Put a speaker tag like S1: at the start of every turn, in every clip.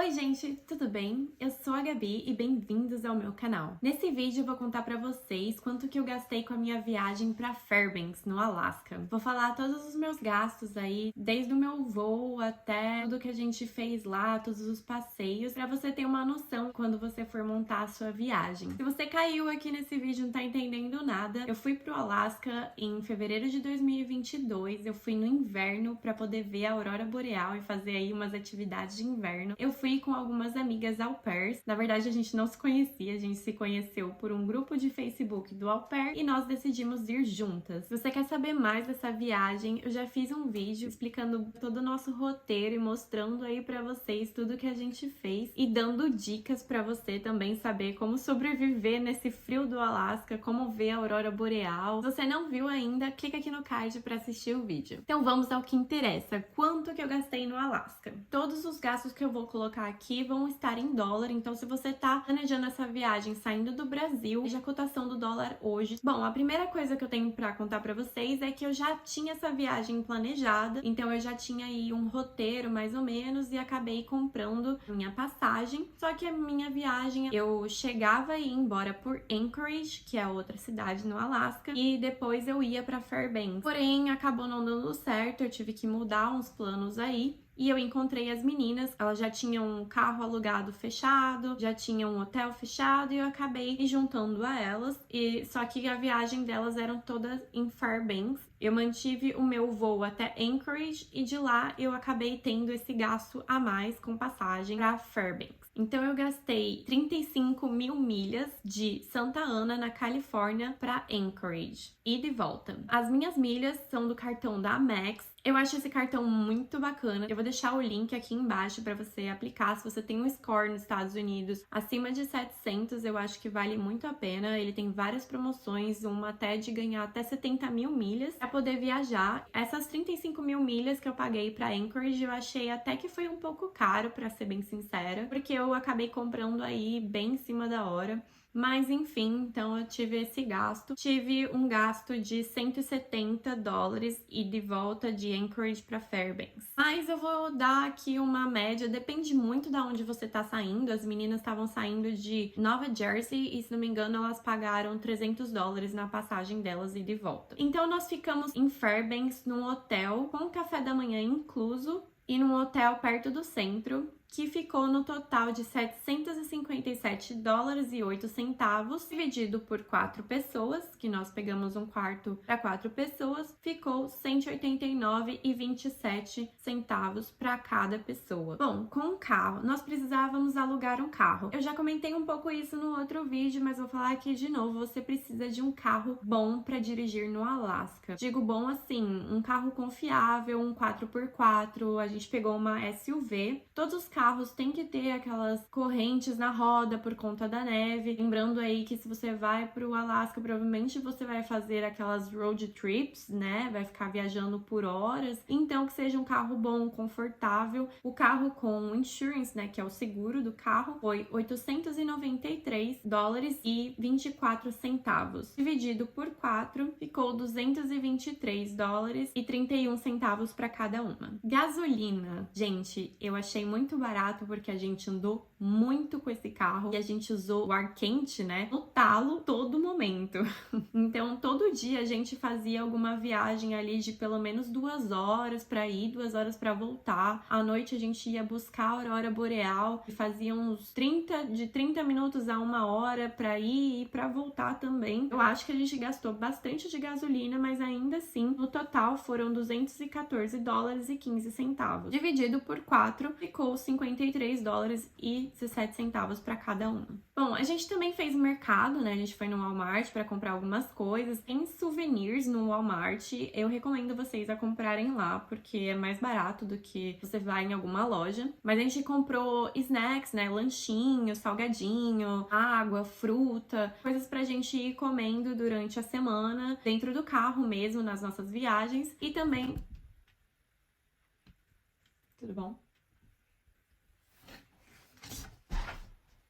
S1: Oi gente, tudo bem? Eu sou a Gabi e bem-vindos ao meu canal. Nesse vídeo eu vou contar pra vocês quanto que eu gastei com a minha viagem pra Fairbanks, no Alasca. Vou falar todos os meus gastos aí, desde o meu voo até tudo que a gente fez lá, todos os passeios, pra você ter uma noção quando você for montar a sua viagem. Se você caiu aqui nesse vídeo e não tá entendendo nada, eu fui pro Alasca em fevereiro de 2022, eu fui no inverno pra poder ver a aurora boreal e fazer aí umas atividades de inverno. Eu fui com algumas amigas au pairs. Na verdade, a gente não se conhecia, a gente se conheceu por um grupo de Facebook do au pair e nós decidimos ir juntas. Se você quer saber mais dessa viagem, eu já fiz um vídeo explicando todo o nosso roteiro e mostrando aí pra vocês tudo que a gente fez e dando dicas pra você também saber como sobreviver nesse frio do Alasca, como ver a aurora boreal. Se você não viu ainda, clica aqui no card pra assistir o vídeo. Então vamos ao que interessa. Quanto que eu gastei no Alasca? Todos os gastos que eu vou colocar aqui vão estar em dólar, então se você tá planejando essa viagem saindo do Brasil, veja a cotação do dólar hoje. Bom, a primeira coisa que eu tenho pra contar pra vocês é que eu já tinha essa viagem planejada, então eu já tinha aí um roteiro mais ou menos e acabei comprando minha passagem. Só que a minha viagem, eu chegava e ia embora por Anchorage, que é outra cidade no Alasca, e depois eu ia pra Fairbanks. Porém, acabou não dando certo, eu tive que mudar uns planos aí. E eu encontrei as meninas, elas já tinham um carro alugado fechado, já tinham um hotel fechado e eu acabei me juntando a elas. E só que a viagem delas eram todas em Fairbanks. Eu mantive o meu voo até Anchorage e de lá eu acabei tendo esse gasto a mais com passagem para Fairbanks. Então eu gastei 35 mil milhas de Santa Ana, na Califórnia, para Anchorage e de volta. As minhas milhas são do cartão da Amex. Eu acho esse cartão muito bacana. Eu vou deixar o link aqui embaixo para você aplicar. Se você tem um score nos Estados Unidos acima de 700, eu acho que vale muito a pena. Ele tem várias promoções, uma até de ganhar até 70 mil milhas para poder viajar. Essas 35 mil milhas que eu paguei para Anchorage, eu achei até que foi um pouco caro, para ser bem sincera, porque eu acabei comprando aí bem em cima da hora. Mas enfim, então eu tive esse gasto. Tive um gasto de 170 dólares e de volta de Anchorage para Fairbanks. Mas eu vou dar aqui uma média, depende muito de onde você tá saindo. As meninas estavam saindo de Nova Jersey e, se não me engano, elas pagaram 300 dólares na passagem delas e de volta. Então nós ficamos em Fairbanks num hotel com café da manhã incluso e num hotel perto do centro, que ficou no total de 757 dólares e 8 centavos, dividido por 4 pessoas, que nós pegamos um quarto para 4 pessoas, ficou 189,27 centavos para cada pessoa. Bom, com o carro, nós precisávamos alugar um carro. Eu já comentei um pouco isso no outro vídeo, mas vou falar aqui de novo. Você precisa de um carro bom para dirigir no Alasca. Digo bom assim, um carro confiável, um 4x4, a gente pegou uma SUV. Todos os carros têm que ter aquelas correntes na roda por conta da neve. Lembrando aí que se você vai pro Alasca, provavelmente você vai fazer aquelas road trips, né? Vai ficar viajando por horas. Então, que seja um carro bom, confortável. O carro com insurance, né? Que é o seguro do carro, foi 893 dólares e 24 centavos. Dividido por 4, ficou 223 dólares e 31 centavos para cada uma. Gasolina. Gente, eu achei muito barato porque a gente andou muito com esse carro e a gente usou o ar quente, né, no talo todo momento. Então, todo dia a gente fazia alguma viagem ali de pelo menos 2 horas para ir, 2 horas para voltar. À noite a gente ia buscar a aurora boreal e fazia uns 30 minutos a 1 hora para ir e para voltar também. Eu acho que a gente gastou bastante de gasolina, mas ainda assim, no total foram 214 dólares e 15 centavos. Dividido por 4, ficou 53 dólares e 17 centavos para cada uma. Bom, a gente também fez mercado, né? A gente foi no Walmart para comprar algumas coisas. Tem souvenirs no Walmart. Eu recomendo vocês a comprarem lá, porque é mais barato do que você vai em alguma loja. Mas a gente comprou snacks, né? Lanchinho, salgadinho, água, fruta, coisas pra gente ir comendo durante a semana, dentro do carro mesmo, nas nossas viagens. E também... Tudo bom?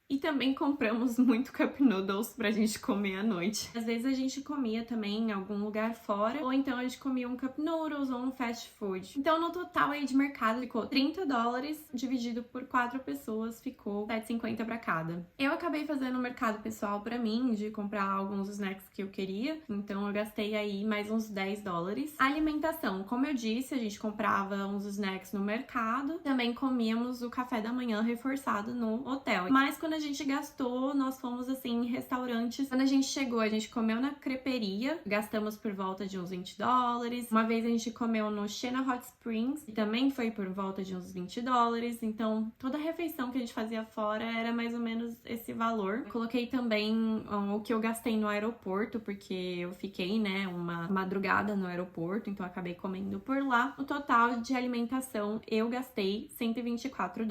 S1: E também compramos muito Cup Noodles pra gente comer à noite. Às vezes a gente comia também em algum lugar fora, ou então a gente comia um Cup Noodles ou um fast food. Então no total aí de mercado ficou $30, dividido por 4 pessoas, ficou R$7,50 pra cada. Eu acabei fazendo um mercado pessoal pra mim, de comprar alguns snacks que eu queria, então eu gastei aí mais uns $10. A alimentação, como eu disse, a gente comprava uns snacks no mercado, também comíamos o café da manhã reforçado no hotel. Mas quando a gente gastou, nós fomos assim em restaurantes. Quando a gente chegou, a gente comeu na creperia, gastamos por volta de uns $20. Uma vez a gente comeu no Shena Hot Springs, e também foi por volta de uns $20. Então, toda a refeição que a gente fazia fora era mais ou menos esse valor. Eu coloquei também o que eu gastei no aeroporto, porque eu fiquei, né, uma madrugada no aeroporto, então eu acabei comendo por lá. O total de alimentação eu gastei $124.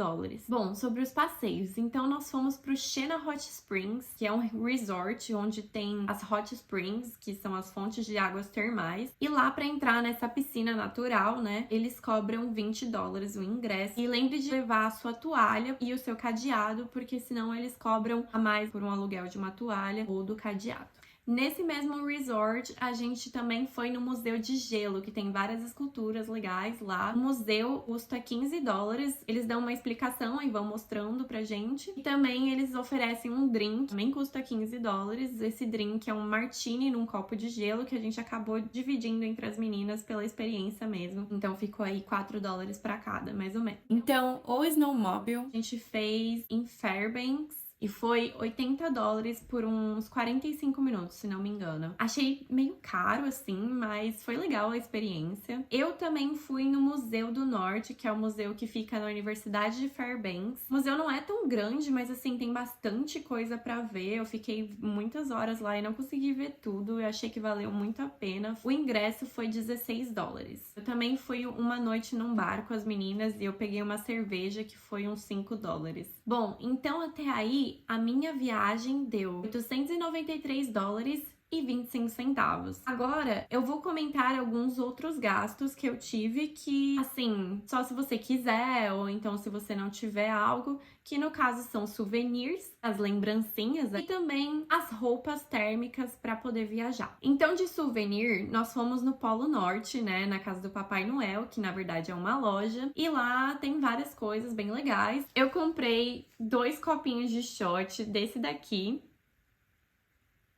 S1: Bom, sobre os passeios, então nós fomos pro Shena Hot Springs, que é um resort onde tem as hot springs, que são as fontes de águas termais, e lá para entrar nessa piscina natural, né, eles cobram $20 o ingresso. E lembre de levar a sua toalha e o seu cadeado, porque senão eles cobram a mais por um aluguel de uma toalha ou do cadeado. Nesse mesmo resort, a gente também foi no Museu de Gelo, que tem várias esculturas legais lá. O museu custa $15, eles dão uma explicação e vão mostrando pra gente. E também eles oferecem um drink, também custa $15. Esse drink é um martini num copo de gelo, que a gente acabou dividindo entre as meninas pela experiência mesmo. Então ficou aí $4 pra cada, mais ou menos. Então, o Snowmobile a gente fez em Fairbanks, e foi $80 por uns 45 minutos, se não me engano. Achei meio caro, assim, mas foi legal a experiência. Eu também fui no Museu do Norte, que é o museu que fica na Universidade de Fairbanks. O museu não é tão grande, mas, assim, tem bastante coisa pra ver. Eu fiquei muitas horas lá e não consegui ver tudo. Eu achei que valeu muito a pena. O ingresso foi $16. Eu também fui uma noite num bar com as meninas e eu peguei uma cerveja que foi uns $5. Bom, então até aí a minha viagem deu $893,25. Agora, eu vou comentar alguns outros gastos que eu tive que, assim, só se você quiser, ou então se você não tiver algo, que no caso são souvenirs, as lembrancinhas e também as roupas térmicas para poder viajar. Então, de souvenir, nós fomos no Polo Norte, né, na casa do Papai Noel, que na verdade é uma loja, e lá tem várias coisas bem legais. Eu comprei 2 copinhos de shot desse daqui,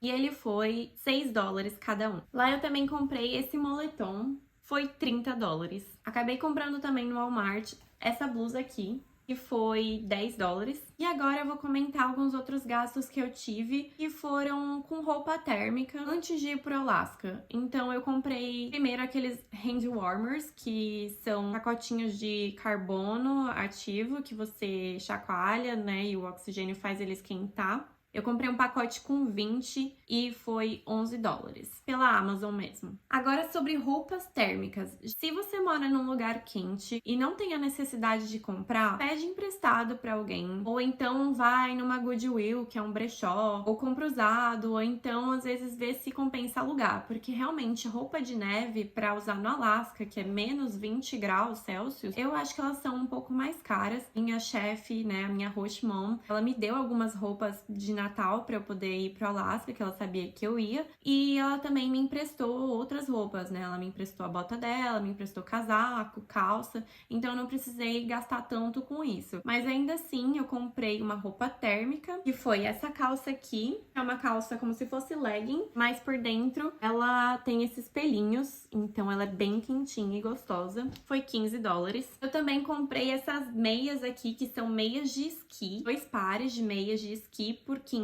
S1: e ele foi $6 cada um. Lá eu também comprei esse moletom, foi $30. Acabei comprando também no Walmart essa blusa aqui, que foi $10. E agora eu vou comentar alguns outros gastos que eu tive, que foram com roupa térmica antes de ir pro Alasca. Então eu comprei primeiro aqueles hand warmers, que são pacotinhos de carbono ativo, que você chacoalha, né, e o oxigênio faz ele esquentar. Eu comprei um pacote com 20 e foi $11, pela Amazon mesmo. Agora sobre roupas térmicas. Se você mora num lugar quente e não tem a necessidade de comprar, pede emprestado pra alguém. Ou então vai numa Goodwill, que é um brechó, ou compra usado, ou então às vezes vê se compensa alugar. Porque realmente roupa de neve pra usar no Alasca, que é menos 20 graus Celsius, eu acho que elas são um pouco mais caras. Minha chefe, né, a minha host mom, ela me deu algumas roupas de Natal para eu poder ir pro Alasca, que ela sabia que eu ia, e ela também me emprestou outras roupas, né? Ela me emprestou a bota dela, me emprestou casaco, calça, então eu não precisei gastar tanto com isso. Mas ainda assim, eu comprei uma roupa térmica, que foi essa calça aqui, é uma calça como se fosse legging, mas por dentro ela tem esses pelinhos, então ela é bem quentinha e gostosa. Foi $15. Eu também comprei essas meias aqui, que são meias de esqui, 2 pares de meias de esqui por $15.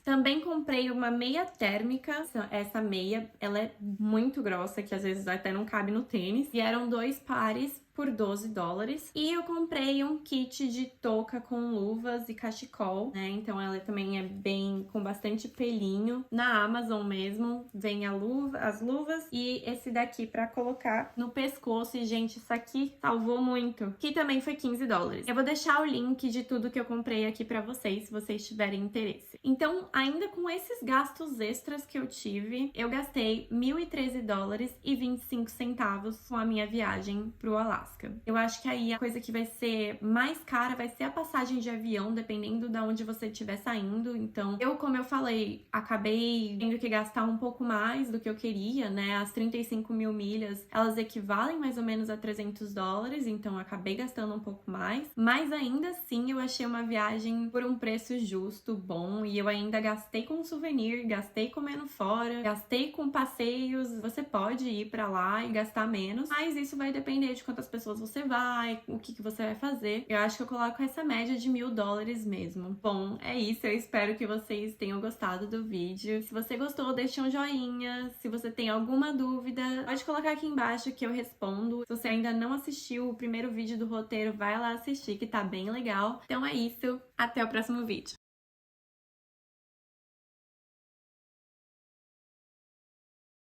S1: Também comprei uma meia térmica. Essa meia, ela é muito grossa, que às vezes até não cabe no tênis. E eram 2 pares por $12. E eu comprei um kit de touca com luvas e cachecol, né? Então ela também é bem com bastante pelinho. Na Amazon mesmo, vem as luvas e esse daqui pra colocar no pescoço. E, gente, isso aqui salvou muito. Que também foi $15. Eu vou deixar o link de tudo que eu comprei aqui pra vocês, se vocês tiverem interesse. Então, ainda com esses gastos extras que eu tive, eu gastei $1.013,25 com a minha viagem pro Alasca. Alasca. Eu acho que aí a coisa que vai ser mais cara vai ser a passagem de avião, dependendo de onde você estiver saindo. Então, como eu falei, acabei tendo que gastar um pouco mais do que eu queria, né? As 35 mil milhas, elas equivalem mais ou menos a $300, então eu acabei gastando um pouco mais. Mas ainda assim, eu achei uma viagem por um preço justo, bom, e eu ainda gastei com souvenir, gastei comendo fora, gastei com passeios. Você pode ir pra lá e gastar menos, mas isso vai depender de quantas pessoas você vai, o que você vai fazer. Eu acho que eu coloco essa média de $1.000 mesmo. Bom, é isso. Eu espero que vocês tenham gostado do vídeo. Se você gostou, deixa um joinha. Se você tem alguma dúvida, pode colocar aqui embaixo que eu respondo. Se você ainda não assistiu o primeiro vídeo do roteiro, vai lá assistir que tá bem legal. Então é isso. Até o próximo vídeo.